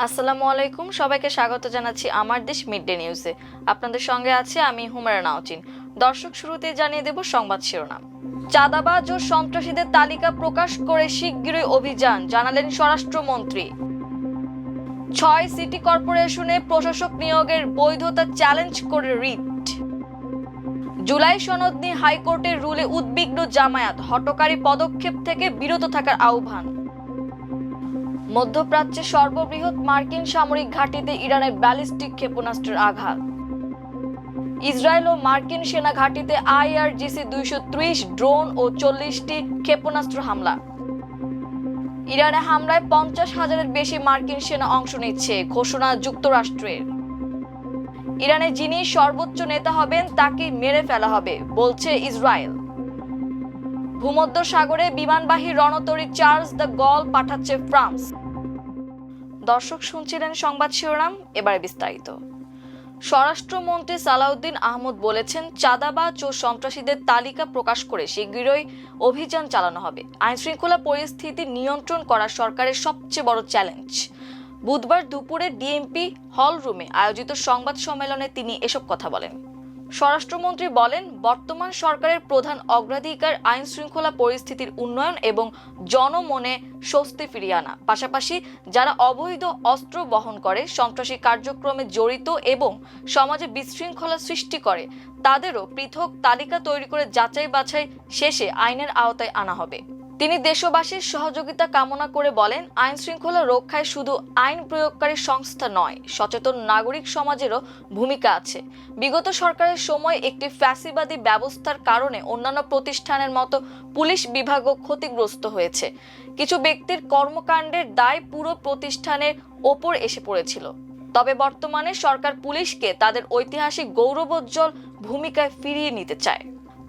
আসসালামু আলাইকুম, সবাইকে স্বাগত জানাচ্ছি আমার দেশ মিড ডে নিউজে। আপনাদের সঙ্গে আছে আমি হুমায়রা নাওচিন। দর্শক, শুরুতে জানিয়ে দেব সংবাদ শিরোনাম। চাঁদাবাজ ও সন্ত্রাসীদের তালিকা প্রকাশ করে শিগগিরই অভিযান, জানালেন স্বরাষ্ট্রমন্ত্রী। 6 সিটি কর্পোরেশনে প্রশাসক নিয়োগের বৈধতা চ্যালেঞ্জ করে রিট। জুলাই সনদ নিয়ে হাইকোর্টের রুলে উদ্বিগ্ন জামায়াত, হঠকারী পদক্ষেপ থেকে বিরত থাকার আহ্বান। মধ্যপ্রাচ্যে সর্ববৃহৎ মার্কিন সামরিক ঘাঁটিতে ইরানের ব্যালিস্টিক ক্ষেপণাস্ত্রের আঘাত। ইসরায়েল ও মার্কিন সেনা ঘাঁটিতে IRGC 230 ড্রোন ও 40টি ক্ষেপণাস্ত্র হামলা। ইরানে হামলায় 50,000-এর বেশি মার্কিন সেনা অংশ নিচ্ছে, ঘোষণা যুক্তরাষ্ট্রের। ইরানে যিনি সর্বোচ্চ নেতা হবেন তাকে মেরে ফেলা হবে, বলছে ইসরায়েল। ভূমধ্য সাগরে বিমানবাহী রণতরী চার্লস দ্য গল পাঠাচ্ছে ফ্রান্স। দর্শক, শুনছিলেন সংবাদ শিরোনাম, এবারে বিস্তারিত। স্বরাষ্ট্রমন্ত্রী সালাউদ্দিন আহমদ বলেছেন, চাঁদাবাজ ও সন্ত্রাসীদের তালিকা প্রকাশ করে শীঘ্রই অভিযান চালানো হবে। আইনশৃঙ্খলা পরিস্থিতি নিয়ন্ত্রণ করা সরকারের সবচেয়ে বড় চ্যালেঞ্জ। বুধবার দুপুরে ডিএমপি হল রুমে আয়োজিত সংবাদ সম্মেলনে তিনি এসব কথা বলেন। স্বরাষ্ট্রমন্ত্রী বলেন, বর্তমান সরকারের প্রধান অগ্রাধিকার আইন শৃঙ্খলা পরিস্থিতির উন্নয়ন এবং জনমনে স্বস্তি ফিরিয়ে আনা। পাশাপাশি যারা অবৈধ অস্ত্র বহন করে, সন্ত্রাসী কার্যক্রমে জড়িত এবং সমাজে বিশৃঙ্খলা সৃষ্টি করে তাদেরও পৃথক তালিকা তৈরি করে যাচাই বাছাই শেষে আইনের আওতায় আনা হবে। তিনি দেশবাসীর সহযোগিতা কামনা করে বলেন, আইন শৃঙ্খলা রক্ষায় শুধু আইন প্রয়োগকারী সংস্থা নয়, সচেতন নাগরিক সমাজেরও ভূমিকা আছে। বিগত সরকারের সময় একটি ফ্যাসিবাদী ব্যবস্থার কারণে অন্যান্য প্রতিষ্ঠানের মতো পুলিশ বিভাগও ক্ষতিগ্রস্ত হয়েছে। কিছু ব্যক্তির কর্মকাণ্ডের দায় পুরো প্রতিষ্ঠানের ওপর এসে পড়েছিল। তবে বর্তমানে সরকার পুলিশকে তাদের ঐতিহাসিক গৌরবোজ্জ্বল ভূমিকায় ফিরিয়ে নিতে চায়।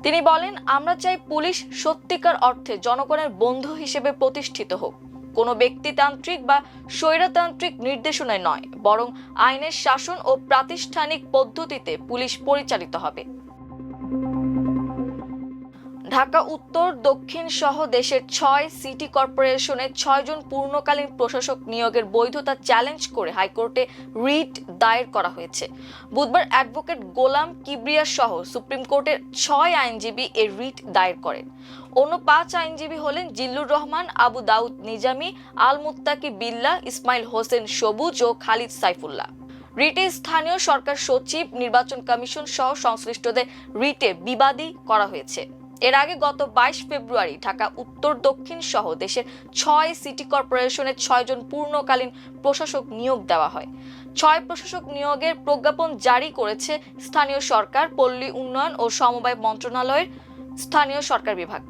তিনি বলেন, আমরা চাই পুলিশ সত্যিকার অর্থে জনগণের বন্ধু হিসেবে প্রতিষ্ঠিত হোক, কোনো ব্যক্তিতান্ত্রিক বা স্বৈরতান্ত্রিক নির্দেশনায় নয়, বরং আইনের শাসন ও প্রাতিষ্ঠানিক পদ্ধতিতে পুলিশ পরিচালিত হবে। ঢাকা উত্তর, দক্ষিণ সহ দেশের 6 সিটি কর্পোরেশনে 6 জন পূর্ণকালীন প্রশাসক নিয়োগের বৈধতা চ্যালেঞ্জ করে হাইকোর্টে রিট দায়ের করা হয়েছে। বুধবার অ্যাডভোকেট গোলাম কিবরিয়া সহ সুপ্রিম কোর্টের 6 আইনজীবী এই রিট দায়ের করেন। অন্য 5 আইনজীবী হলেন জিল্লুর রহমান, আবু দাউদ নিজামী, আল মুত্তাকি বিল্লাহ, ইসমাইল হোসেন সবুজ ও খালিদ সাইফুল্লাহ। রিটে স্থানীয় সরকার সচিব, নির্বাচন কমিশন সহ সংশ্লিষ্টদের রিটে বিবাদী করা হয়েছে। এর আগে গত 22 ফেব্রুয়ারি ঢাকা উত্তর, দক্ষিণ সহ দেশের 6 সিটি কর্পোরেশনে 6 জন পূর্ণকালীন প্রশাসক নিয়োগ দেওয়া হয়। 6 প্রশাসক নিয়োগের প্রজ্ঞাপন জারি করেছে স্থানীয় সরকার, পল্লী উন্নয়ন ও সমবায় মন্ত্রণালয়ের স্থানীয় সরকার বিভাগ।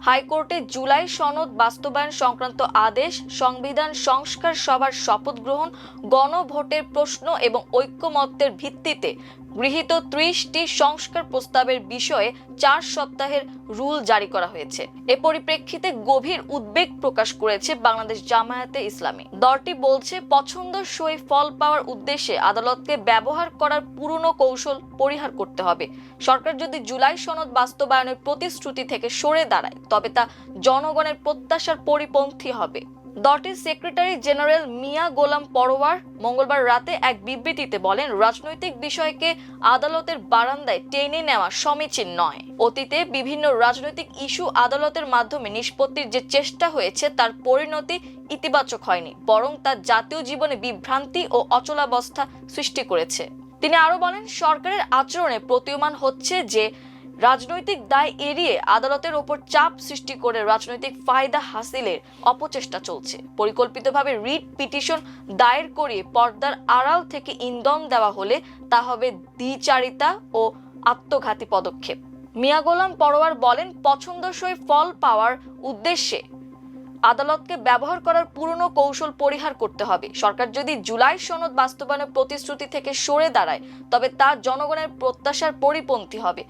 হাইকোর্টে জুলাই সনদ বাস্তবায়ন সংক্রান্ত আদেশ, সংবিধান সংস্কার সভার শপথ গ্রহণ, গণভোটের প্রশ্ন এবং ঐক্যমত্যের ভিত্তিতে গৃহীত 30টি সংস্কার প্রস্তাবের বিষয়ে 4 সপ্তাহের রুল জারি করা হয়েছে। এ পরিপ্রেক্ষিতে গভীর উদ্বেগ প্রকাশ করেছে বাংলাদেশ জামায়াতে ইসলামী। দলটি বলছে, পছন্দসই ফল পাওয়ার উদ্দেশ্যে আদালতকে ব্যবহার করার পুরনো কৌশল পরিহার করতে হবে। সরকার যদি জুলাই সনদ বাস্তবায়নের প্রতিশ্রুতি থেকে সরে দাঁড়ায়, তবে তা জনগণের প্রত্যাশার পরিপন্থী হবে। দলটির সেক্রেটারি জেনারেল মিয়া গোলাম পরোয়ার মঙ্গলবার রাতে এক বিবৃতিতে বলেন, রাজনৈতিক বিষয়কে আদালতের বারান্দায় টেনে নেওয়া সমীচীন নয়। অতীতে বিভিন্ন রাজনৈতিক ইস্যু আদালতের মাধ্যমে নিষ্পত্তির যে চেষ্টা হয়েছে তার পরিণতি ইতিবাচক হয়নি, বরং তা জাতীয় জীবনে বিভ্রান্তি ও অচলাবস্থা সৃষ্টি করেছে। তিনি আরো বলেন, সরকারের আচরণে প্রতীয়মান হচ্ছে যে রাজনৈতিক দায় এড়িয়ে আদালতের ওপর চাপ সৃষ্টি করে রাজনৈতিক ফায়দা হাসিলের অপচেষ্টা চলছে। পরিকল্পিতভাবে রিট পিটিশন দায়ের করিয়ে পর্দার আড়াল থেকে ইন্ধন দেওয়া হলে তা হবে দ্বিচারিতা ও আত্মঘাতী পদক্ষেপ। মিয়া গোলাম পরোয়ার বলেন, পছন্দসই ফল পাওয়ার উদ্দেশ্যে আদালতকে ব্যবহার করার পুরনো কৌশল পরিহার করতে হবে। সরকার যদি জুলাই সনদ বাস্তবায়নের প্রতিশ্রুতি থেকে সরে দাঁড়ায়, তবে তা জনগণের প্রত্যাশার পরিপন্থী হবে।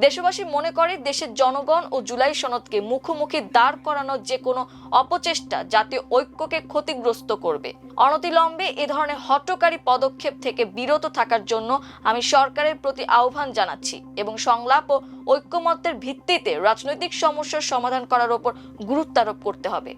দেশবাসী মনে করে, দেশের জনগণ ও জুলাই সনদকে মুখোমুখি দাঁড় করানোর যে কোনো অপচেষ্টা জাতীয় ঐক্যকে ক্ষতিগ্রস্ত করবে। অনতিবিলম্বে এ ধরনের হঠকারী পদক্ষেপ থেকে বিরত থাকার জন্য আমি সরকারের প্রতি আহ্বান জানাচ্ছি এবং সংলাপ ও ঐক্যমত্যের ভিত্তিতে রাজনৈতিক সমস্যার সমাধান করার উপর গুরুত্ব আরোপ করতে হবে।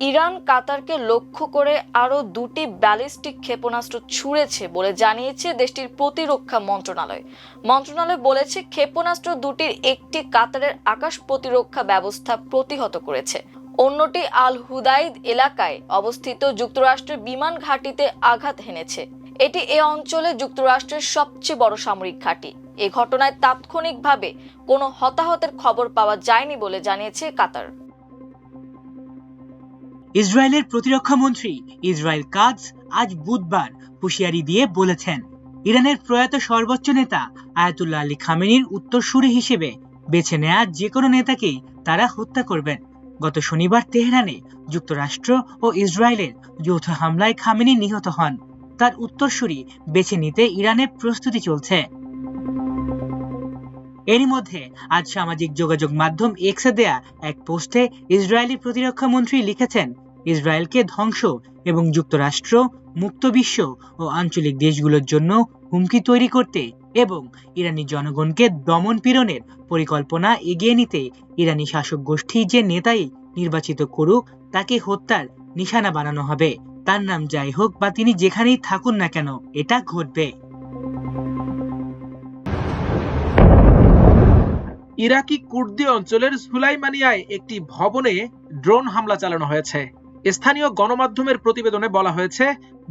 ইরান কাতারকে লক্ষ্য করে আরও 2টি ব্যালিস্টিক ক্ষেপণাস্ত্র ছুড়েছে বলে জানিয়েছে দেশটির প্রতিরক্ষা মন্ত্রণালয়। মন্ত্রণালয় বলেছে ক্ষেপণাস্ত্র দুটির একটি কাতারের আকাশ প্রতিরক্ষা ব্যবস্থা প্রতিহত করেছে, অন্যটি আল হুদাইদ এলাকায় অবস্থিত যুক্তরাষ্ট্রের বিমান ঘাঁটিতে আঘাত হেনেছে। এটি এ অঞ্চলে যুক্তরাষ্ট্রের সবচেয়ে বড় সামরিক ঘাঁটি। এ ঘটনায় তাৎক্ষণিকভাবে কোনো হতাহতের খবর পাওয়া যায়নি বলে জানিয়েছে কাতার। ইসরায়েলের প্রতিরক্ষা মন্ত্রী ইসরায়েল কাটজ আজ বুধবার হুঁশিয়ারি দিয়ে বলেছেন, ইরানের প্রয়াত সর্বোচ্চ নেতা আয়াতুল্লাহ আলী খামেনির উত্তরসূরি হিসেবে বেছে নেওয়া যে কোনো নেতাকেই তারা হত্যা করবেন। গত শনিবার তেহরানে যুক্তরাষ্ট্র ও ইসরায়েলের যৌথ হামলায় খামেনি নিহত হন। তার উত্তরসূরি বেছে নিতে ইরানের প্রস্তুতি চলছে। এরই মধ্যে আজ সামাজিক যোগাযোগ মাধ্যম এক্সে দেয়া এক পোস্টে ইসরায়েলি প্রতিরক্ষা মন্ত্রী লিখেছেন, ইসরায়েলকে ধ্বংস এবং যুক্তরাষ্ট্র, মুক্ত বিশ্ব ও আঞ্চলিক দেশগুলোর জন্য হুমকি তৈরি করতে এবং ইরানি জনগণকে দমন পীড়নের পরিকল্পনা এগিয়ে নিতে ইরানি শাসক গোষ্ঠী যে নেতাই নির্বাচিত করুক তাকে হত্যার নিশানা বানানো হবে। তার নাম যাই হোক বা তিনি যেখানেই থাকুন না কেন, এটা ঘটবে। ইরাকি কুর্দি অঞ্চলের সুলাইমানিয়ায় একটি ভবনে ড্রোন হামলা চালানো হয়েছে। স্থানীয় গণমাধ্যমের প্রতিবেদনে বলা হয়েছে,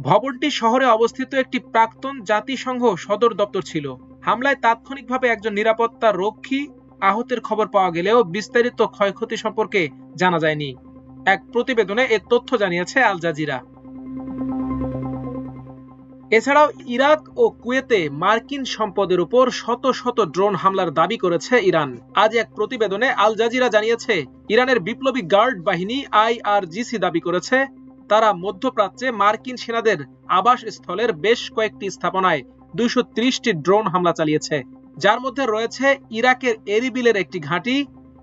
ভবনটি শহরে অবস্থিত একটি প্রাক্তন জাতিসংঘ সদর দপ্তর ছিল। হামলায় তাৎক্ষণিকভাবে একজন নিরাপত্তা রক্ষী আহতের খবর পাওয়া গেলেও বিস্তারিত ক্ষয়ক্ষতি সম্পর্কে জানা যায়নি। এক প্রতিবেদনে এ তথ্য জানিয়েছে আল জাজিরা। এছাড়াও ইরাক ও কুয়েতে মার্কিন সম্পদের উপর শত শত ড্রোন হামলার দাবি করেছে ইরান। আজ এক প্রতিবেদনে আল জাজিরা জানিয়েছে, ইরানের বিপ্লবী গার্ড বাহিনী IRGC দাবি করেছে তারা মধ্যপ্রাচ্যে মার্কিন সেনাদের আবাসস্থলের বেশ কয়েকটি স্থাপনায় 230টি ড্রোন হামলা চালিয়েছে, যার মধ্যে রয়েছে ইরাকের এরিবিলের একটি ঘাঁটি,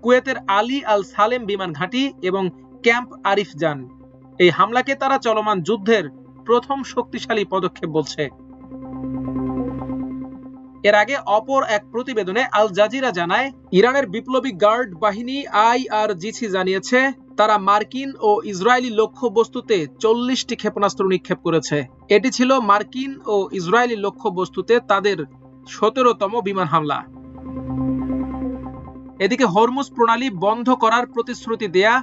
কুয়েতের আলী আল সালেম বিমান ঘাঁটি এবং ক্যাম্প আরিফজান। এই হামলাকে তারা চলমান যুদ্ধের প্রথম শক্তিশালী পদক্ষেপ বলছে। এর আগে অপর এক প্রতিবেদনে আল জাজিরা জানায়, ইরানের বিপ্লবী গার্ড বাহিনী IRGC জানিয়েছে তারা মার্কিন ও ইসরায়েলি লক্ষ্যবস্তুতে 40টি ক্ষেপণাস্ত্র নিক্ষেপ করেছে। এটি ছিল মার্কিন ও ইসরায়েলি লক্ষ্যবস্তুতে তাদের 17তম বিমান হামলা। এদিকে হরমুজ প্রণালী বন্ধ করার প্রতিশ্রুতি দেয়া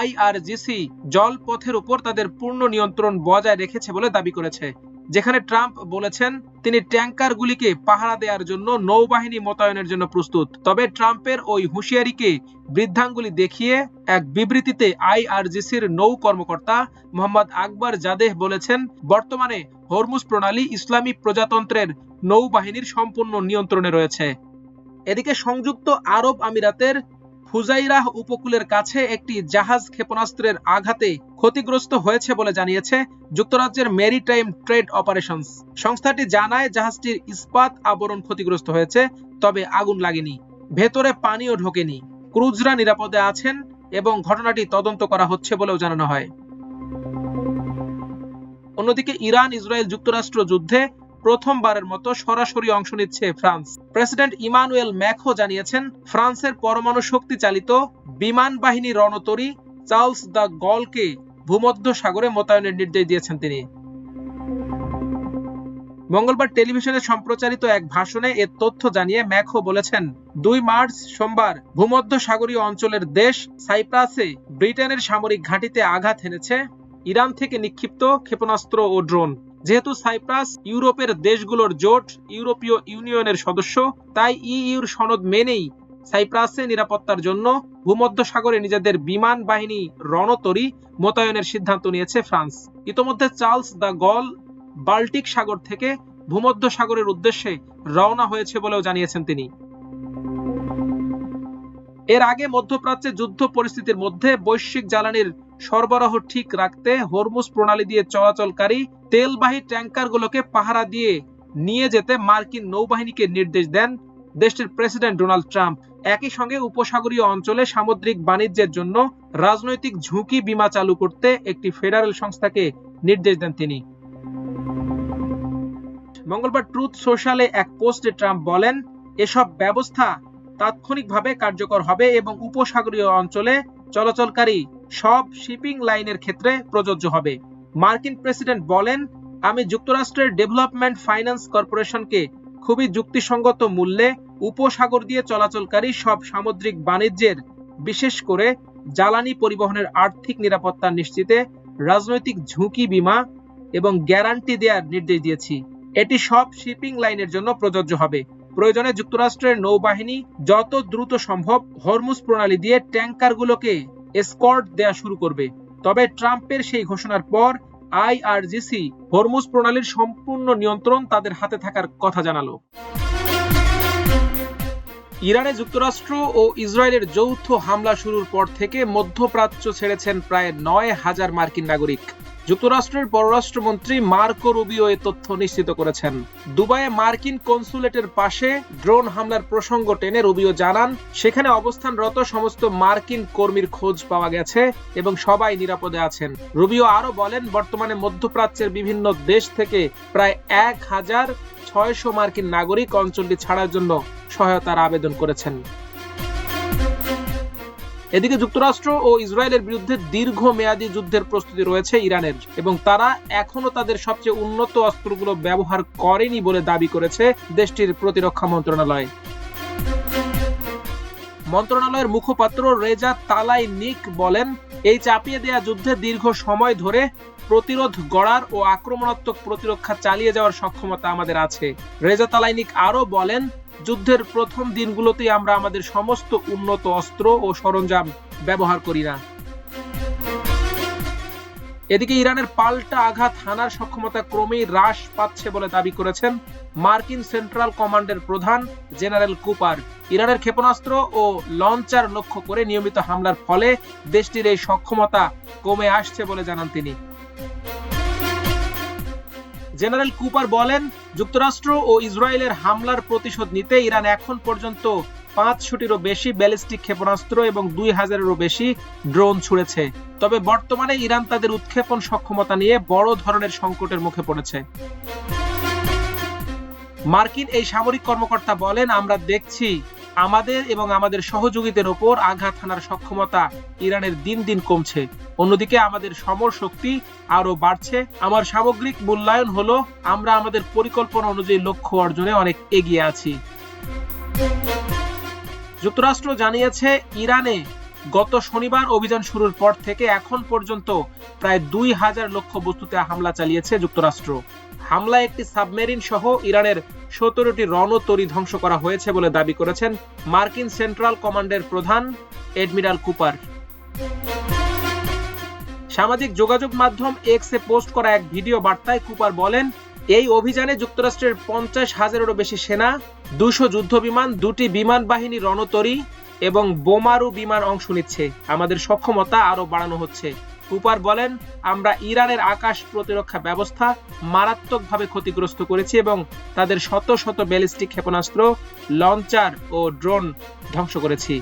IRGC জলপথের উপর তাদের পূর্ণ নিয়ন্ত্রণ বজায় রেখেছে বলে দাবি করেছে, যেখানে ট্রাম্প বলেছেন তিনি ট্যাঙ্কারগুলিকে পাহারা দেওয়ার জন্য নৌবাহিনী মোতায়েনের জন্য প্রস্তুত। তবে ট্রাম্পের ওই হুঁশিয়ারিকে বৃদ্ধাঙ্গুলি দেখিয়ে এক বিবৃতিতে IRGCর নৌ কর্মকর্তা মোহাম্মদ আকবর জাদেহ বলেছেন, বর্তমানে হরমুজ প্রণালী ইসলামী প্রজাতন্ত্রের নৌবাহিনীর সম্পূর্ণ নিয়ন্ত্রণে রয়েছে। এদিকে সংযুক্ত আরব আমিরাতের ফুজাইরাহ উপকূলের কাছে একটি জাহাজ ক্ষেপণাস্ত্রের আঘাতে ক্ষতিগ্রস্ত হয়েছে বলে জানিয়েছে যুক্তরাজ্যের মেরিটাইম ট্রেড অপারেশনস। সংস্থাটি জানায় জাহাজটির ইস্পাত আবরণ ক্ষতিগ্রস্ত হয়েছে, তবে আগুন লাগেনি, ভেতরে পানিও ঢোকেনি। ক্রুজরা নিরাপদে আছেন এবং ঘটনাটি তদন্ত করা হচ্ছে বলেও জানানো হয়। অন্যদিকে ইরান ইসরায়েল যুক্তরাষ্ট্র যুদ্ধে প্রথমবারের মতো সরাসরি অংশ নিচ্ছে ফ্রান্স। প্রেসিডেন্ট ইমানুয়েল ম্যাক্রো জানিয়েছেন, ফ্রান্সের পরমাণু শক্তি চালিত বিমান বাহিনী রণতরী চার্লস দ্য গলকে ভূমধ্য সাগরে মোতায়েনের নির্দেশ দিয়েছেন তিনি। মঙ্গলবার টেলিভিশনে সম্প্রচারিত এক ভাষণে এ তথ্য জানিয়ে ম্যাক্রো বলেছেন, 2 মার্চ সোমবার ভূমধ্য সাগরীয় অঞ্চলের দেশ সাইপ্রাসে ব্রিটেনের সামরিক ঘাঁটিতে আঘাত হেনেছে ইরান থেকে নিক্ষিপ্ত ক্ষেপণাস্ত্র ও ড্রোন। যেহেতু সাইপ্রাস ইউরোপের দেশগুলোর জোট ইউরোপীয় ইউনিয়নের সদস্য, তাই ইইউর সনদ মেনেই সাইপ্রাসে নিরাপত্তার জন্য ভূমধ্য সাগরে নিজেদের বিমান বাহিনী রণতরী মোতায়েনের সিদ্ধান্ত নিয়েছে ফ্রান্স। ইতোমধ্যে চার্লস দ্য গল বাল্টিক সাগর থেকে ভূমধ্য সাগরের উদ্দেশ্যে রওনা হয়েছে বলেও জানিয়েছেন তিনি। এর আগে মধ্যপ্রাচ্যে যুদ্ধ পরিস্থিতির মধ্যে বৈশ্বিক জ্বালানির সরবরাহ ঠিক রাখতে হরমুজ প্রণালী দিয়ে চলাচলকারী তেলবাহী ট্যাঙ্কারগুলোকে পাহারা দিয়ে নিয়ে যেতে মার্কিন নৌবাহিনীকে নির্দেশ দেন দেশটির প্রেসিডেন্ট ডোনাল্ড ট্রাম্প। একই সঙ্গে উপসাগরীয় অঞ্চলে সামুদ্রিক বাণিজ্যের জন্য রাজনৈতিক ঝুঁকি বীমা চালু করতে একটি ফেডারেল সংস্থাকে নির্দেশ দেন তিনি। মঙ্গলবার ট্রুথ সোশ্যালে এক পোস্টে ট্রাম্প বলেন, এসব ব্যবস্থা তাৎক্ষণিকভাবে কার্যকর হবে এবং উপসাগরীয় অঞ্চলে চলাচলকারী সব শিপিং লাইনের ক্ষেত্রে প্রযোজ্য হবে। মার্কিন প্রেসিডেন্ট বলেন, আমি যুক্তরাষ্ট্রের ডেভেলপমেন্ট ফাইন্যান্স কর্পোরেশনকে খুবই যুক্তিসঙ্গত মূল্যে উপসাগর দিয়ে চলাচলকারী সব সামুদ্রিক বাণিজ্যের, বিশেষ করে জ্বালানি পরিবহনের আর্থিক নিরাপত্তা নিশ্চিতে রাজনৈতিক ঝুঁকি বীমা এবং গ্যারান্টি দেওয়ার নির্দেশ দিয়েছি। এটি সব শিপিং লাইনের জন্য প্রযোজ্য হবে। প্রয়োজনে যুক্তরাষ্ট্রের নৌবাহিনী যত দ্রুত সম্ভব হরমুজ প্রণালী দিয়ে ট্যাঙ্কারগুলোকে এসকর্ট দেয়া শুরু করবে। তবে ট্রাম্পের সেই ঘোষণার পর আইআরজিসি হরমুজ প্রণালীর সম্পূর্ণ নিয়ন্ত্রণ তাদের হাতে থাকার কথা জানালো। ইরানে যুক্তরাষ্ট্র ও ইসরায়েলের যৌথ হামলা শুরুর পর থেকে মধ্যপ্রাচ্য ছেড়েছেন প্রায় 9,000 মার্কিন নাগরিক। যুক্তরাষ্ট্রের পররাষ্ট্রমন্ত্রী মার্কো রুবিও এ তথ্য নিশ্চিত করেছেন। দুবাইয়ে মার্কিন কনসুলেটের পাশে ড্রোন হামলার প্রসঙ্গ টেনে রুবিও জানান, সেখানে অবস্থানরত সমস্ত মার্কিন কর্মীর খোঁজ পাওয়া গেছে এবং সবাই নিরাপদে আছেন। রুবিও আরো বলেন, বর্তমানে মধ্যপ্রাচ্যের বিভিন্ন দেশ থেকে প্রায় 1,600 মার্কিন নাগরিক অঞ্চলটি ছাড়ার জন্য সহায়তার আবেদন করেছেন। এদিকে যুক্তরাষ্ট্র ও ইসরায়েলের বিরুদ্ধে দীর্ঘমেয়াদী যুদ্ধের প্রস্তুতি রয়েছে ইরানের, এবং তারা এখনো তাদের সবচেয়ে উন্নত অস্ত্রগুলো ব্যবহার করেনি বলে দাবি করেছে দেশটির প্রতিরক্ষা মন্ত্রণালয়। মন্ত্রণালয়ের মুখপাত্র রেজা তালাইনিক বলেন, এই চাপিয়ে দেয়া যুদ্ধে দীর্ঘ সময় ধরে প্রতিরোধ গড়ার ও আক্রমণাত্মক প্রতিরক্ষা চালিয়ে যাওয়ার সক্ষমতা আমাদের আছে। রেজা তালাইনিক আরো বলেন, যুদ্ধের প্রথম দিনগুলোতে আমরা আমাদের সমস্ত উন্নত অস্ত্র ও সরঞ্জাম ব্যবহার করি না। এদিকে ইরানের পাল্টা আঘাত হানার সক্ষমতা ক্রমেই হ্রাস পাচ্ছে বলে দাবি করেছেন মার্কিন সেন্ট্রাল কমান্ডের প্রধান জেনারেল কুপার। ইরানের ক্ষেপণাস্ত্র ও লঞ্চার লক্ষ্য করে নিয়মিত হামলার ফলে দেশটির এই সক্ষমতা কমে আসছে বলে জানান তিনি। জেনারেল কুপার বলেন, যুক্তরাষ্ট্র ও ইসরায়েলের হামলার প্রতিশোধ নিতে ইরান এখন পর্যন্ত 500টিরও বেশি ব্যালিস্টিক ক্ষেপণাস্ত্র এবং 2000-এরও বেশি ড্রোন ছুড়েছে। তবে বর্তমানে ইরান তাদের উৎক্ষেপণ সক্ষমতা নিয়ে বড় ধরনের সংকটের মুখে পড়েছে। মার্কিন এই সামরিক কর্মকর্তা বলেন, আমরা দেখছি আমাদের এবং আমাদের সহযোগীদের ওপর আঘাত হানার সক্ষমতা ইরানের দিন দিন কমছে। অন্যদিকে আমাদের সমর শক্তি আরো বাড়ছে। আমার সামগ্রিক মূল্যায়ন হলো আমরা আমাদের পরিকল্পনা অনুযায়ী লক্ষ্য অর্জনে অনেক এগিয়ে আছি। যুক্তরাষ্ট্র জানিয়েছে, ইরানে গত শনিবার অভিযান শুরুর পর থেকে এখন পর্যন্ত প্রায় 2000 লক্ষ্যবস্তুতে হামলা চালিয়েছে যুক্তরাষ্ট্র। হামলায় একটি সাবমেরিন সহ ইরানের 17টি রণতরী ধ্বংস করা হয়েছে বলে দাবি করেছেন মার্কিন সেন্ট্রাল কমান্ডের প্রধান অ্যাডমিরাল কুপার। সামাজিক যোগাযোগ মাধ্যম এক্সে পোস্ট করা এক ভিডিও বার্তায় কুপার বলেন, এই অভিযানে যুক্তরাষ্ট্রের 50,000-এরও বেশি সেনা, 200 যুদ্ধবিমান, 2টি বিমান বাহিনী রণতরী এবং বোমারু বিমান অংশ নিচ্ছে। আমাদের সক্ষমতা আরো বাড়ানো হচ্ছে। কুপার বলেন, আমরা ইরানের আকাশ প্রতিরক্ষা ব্যবস্থা মারাত্মকভাবে ক্ষতিগ্রস্ত করেছি এবং তাদের শত শত ব্যালিস্টিক ক্ষেপণাস্ত্র, লঞ্চার ও ড্রোন ধ্বংস করেছি।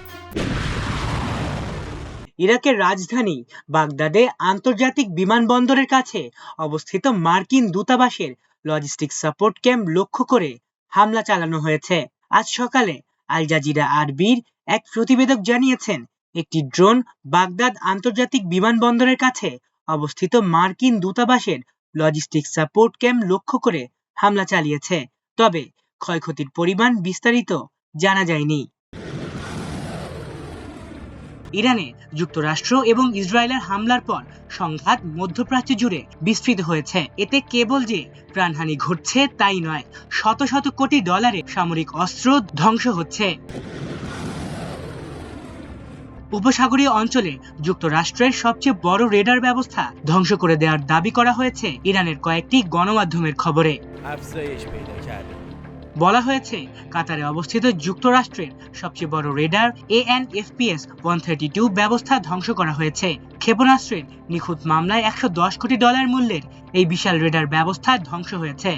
ইরাকের রাজধানী বাগদাদে আন্তর্জাতিক বিমানবন্দরের কাছে অবস্থিত মার্কিন দূতাবাসের লজিস্টিক সাপোর্ট ক্যাম্প লক্ষ্য করে হামলা চালানো হয়েছে। আজ সকালে আল জাজিরা আরবির এক প্রতিবেদক জানিয়েছেন, একটি ড্রোন বাগদাদ আন্তর্জাতিক বিমানবন্দরের কাছে অবস্থিত মার্কিন দূতাবাসের লজিস্টিক সাপোর্ট ক্যাম্প লক্ষ্য করে হামলা চালিয়েছে। তবে ক্ষয়ক্ষতির পরিমাণ বিস্তারিত জানা যায়নি। ইরানে যুক্তরাষ্ট্র এবং ইসরায়েলের হামলার পর সংঘাত মধ্যপ্রাচ্য জুড়ে বিস্তৃত হয়েছে। এতে কেবল যে প্রাণহানি ঘটছে তাই নয়, শত শত কোটি ডলারের সামরিক অস্ত্র ধ্বংস হচ্ছে। উপসাগরীয় অঞ্চলে যুক্তরাষ্ট্রের সবচেয়ে বড় রেডার ব্যবস্থা ধ্বংস করে দেওয়ার দাবি করা হয়েছে ইরানের কয়েকটি গণমাধ্যমের খবরে। বলা হয়েছে, কাতারে অবস্থিত যুক্তরাষ্ট্রের সবচেয়ে বড় রেডার AN/FPS 132 ব্যবস্থা ধ্বংস করা হয়েছে। ক্ষেপণাস্ত্রের নিখুঁত মামলায় $110 কোটি মূল্যের এই বিশাল রেডার ব্যবস্থা ধ্বংস হয়েছে।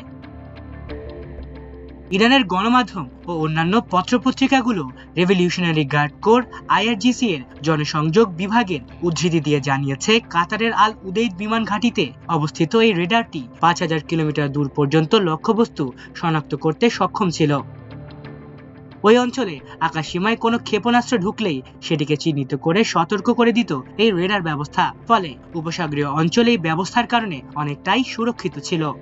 ইরানের গণমাধ্যম ও অন্যান্য পত্রপত্রিকাগুলো রেভলিউশনারি গার্ড কোর IRGC এর জনসংযোগ বিভাগের উদ্ধৃতি দিয়ে জানিয়েছে, কাতারের আল উদেইদ বিমান ঘাঁটিতে অবস্থিত এই রেডারটি 5000 কিলোমিটার দূর পর্যন্ত লক্ষ্যবস্তু শনাক্ত করতে সক্ষম ছিল। ওই অঞ্চলে আকাশসীমায় কোনো ক্ষেপণাস্ত্র ঢুকলেই সেটিকে চিহ্নিত করে সতর্ক করে দিত এই রেডার ব্যবস্থা। ফলে উপসাগরীয় অঞ্চলে এই ব্যবস্থার কারণে অনেকটাই সুরক্ষিত ছিল।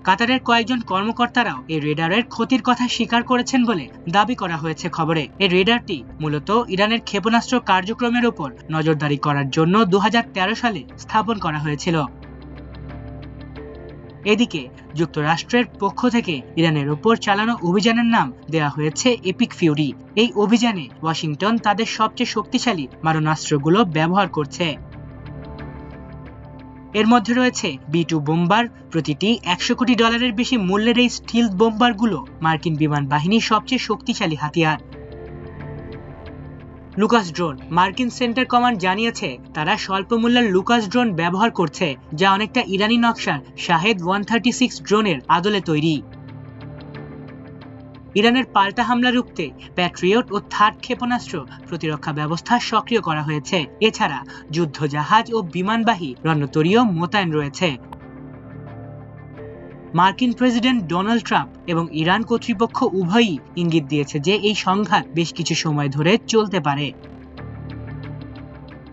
কাতারের কয়েকজন কর্মকর্তারাও এই রেডারের ক্ষতির কথা স্বীকার করেছেন বলে দাবি করা হয়েছে খবরে। এই রেডারটি মূলত ইরানের ক্ষেপণাস্ত্র কার্যক্রমের উপর নজরদারি করার জন্য 2013 সালে স্থাপন করা হয়েছিল। এদিকে যুক্তরাষ্ট্রের পক্ষ থেকে ইরানের উপর চালানো অভিযানের নাম দেয়া হয়েছে এপিক ফিউরি। এই অভিযানে ওয়াশিংটন তাদের সবচেয়ে শক্তিশালী মারণাস্ত্রগুলো ব্যবহার করছে। এর মধ্যে রয়েছে B-2 বোম্বার। প্রতিটি $100 কোটি বেশি মূল্যের এই স্টিলথ বোম্বারগুলো মার্কিন বিমান বাহিনীর সবচেয়ে শক্তিশালী হাতিয়ার। Lucas drone. মার্কিন সেন্টার কমান্ড জানিয়েছে তারা স্বল্প মূল্যের লুকাস ড্রোন ব্যবহার করছে, যা অনেকটা ইরানি নকশার শাহেদ 136 ড্রোনের আদলে তৈরি। ইরানের পাল্টা হামলা রুখতে প্যাট্রিয়ট ও থার্ড ক্ষেপণাস্ত্র প্রতিরক্ষা ব্যবস্থা সক্রিয় করা হয়েছে। এছাড়া যুদ্ধজাহাজ ও বিমানবাহী রণতরীও মোতায়েন রয়েছে। মার্কিন প্রেসিডেন্ট ডোনাল্ড ট্রাম্প এবং ইরান কর্তৃপক্ষ উভয়ই ইঙ্গিত দিয়েছে যে এই সংঘাত বেশ কিছু সময় ধরে চলতে পারে।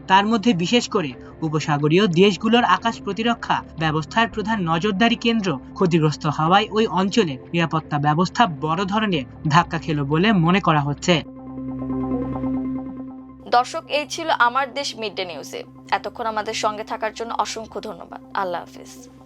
তার মধ্যে বিশেষ করে উপসাগরীয় দেশগুলোর আকাশ প্রতিরক্ষা ব্যবস্থার প্রধান নজরদারি কেন্দ্র ক্ষতিগ্রস্ত হওয়ায় ওই অঞ্চলে নিরাপত্তা ব্যবস্থা বড় ধরনের ধাক্কা খেল বলে মনে করা হচ্ছে। দর্শক, এই ছিল আমার দেশ মিড ডে নিউজে। এতক্ষণ আমাদের সঙ্গে থাকার জন্য অসংখ্য ধন্যবাদ। আল্লাহ হাফেজ।